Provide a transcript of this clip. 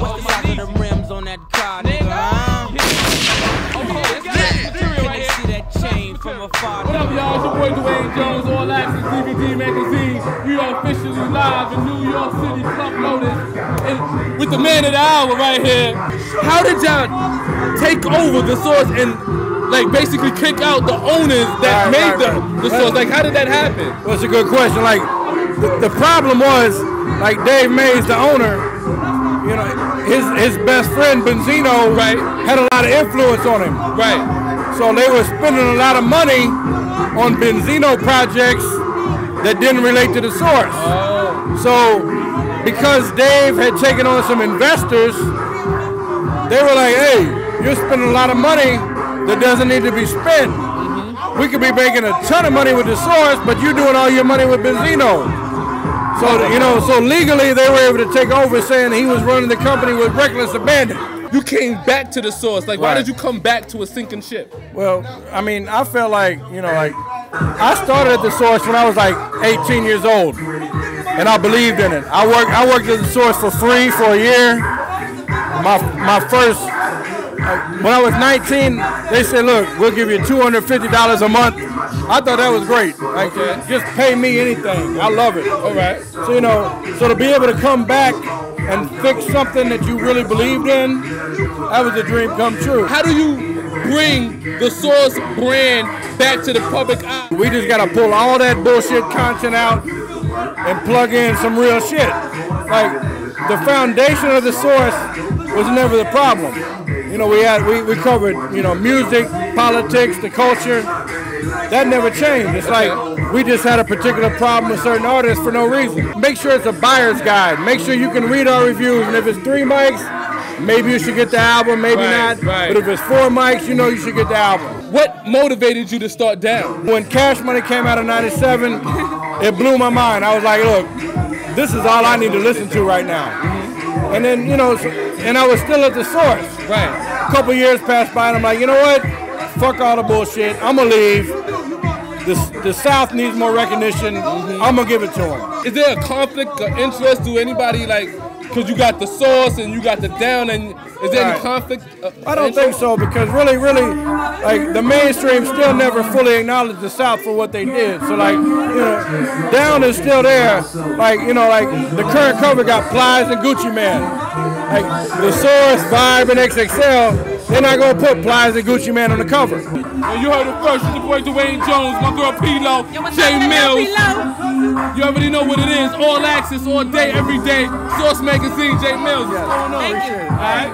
What's the size of the rims on that car, nigga? Huh? See that chain from afar. What up, y'all? It's your boy Dwayne Jones, All Access DVD Magazine. We are officially live in New York City, Club Lotus, and with the man of the hour right here. How did y'all take over the Source and like basically kick out the owners that made the Source? Like, how did that happen? Well, that's a good question. Like, the problem was, like, Dave Mays, the owner, you know, his best friend Benzino had a lot of influence on him. Right. So they were spending a lot of money on Benzino projects that didn't relate to the Source. Oh. So because Dave had taken on some investors, they were like, hey, you're spending a lot of money that doesn't need to be spent. We could be making a ton of money with the Source, but you're doing all your money with Benzino. So, you know, so legally they were able to take over, saying he was running the company with reckless abandon. You came back to the Source. Like, why did you come back to a sinking ship? Well, I mean, I felt like, you know, like, I started at the Source when I was like 18 years old, and I believed in it. I worked at the Source for free for a year. My first, when I was 19, they said, look, we'll give you $250 a month. I thought that was great. Like, just pay me anything. I love it. All right. So, you know, so to be able to come back and fix something that you really believed in, that was a dream come true. How do you bring the Source brand back to the public eye? We just got to pull all that bullshit content out and plug in some real shit. Like, the foundation of the Source was never the problem. You know, we covered, you know, music, politics, the culture. That never changed. It's like we just had a particular problem with certain artists for no reason. Make sure it's a buyer's guide. Make sure you can read our reviews. And if it's 3 mics, maybe you should get the album, maybe not. But if it's 4 mics, you know you should get the album. What motivated you to start Down? When Cash Money came out in '97, it blew my mind. I was like, look, this is all I need to listen to right now. And then, you know, and I was still at the Source. Right. A couple years passed by, and I'm like, you know what? Fuck all the bullshit. I'm gonna leave. The South needs more recognition. I'm gonna give it to them. Is there a conflict of interest to anybody, like, because you got the Source and you got the Down, and is there any conflict? I don't think so, because really, like, the mainstream still never fully acknowledged the South for what they did. So, like, you know, Down is still there. Like, you know, like, the current cover got Plies and Gucci Mane. Like, the Source, Vibe, and XXL, they're not gonna put Plies and Gucci Mane on the cover. Well, you heard it first. It's your boy Dwayne Jones, my girl P-Lo, J Mills. You already know what it is. All Access, all day, every day. Source Magazine, J Mills. What's going on? Thank you. All right.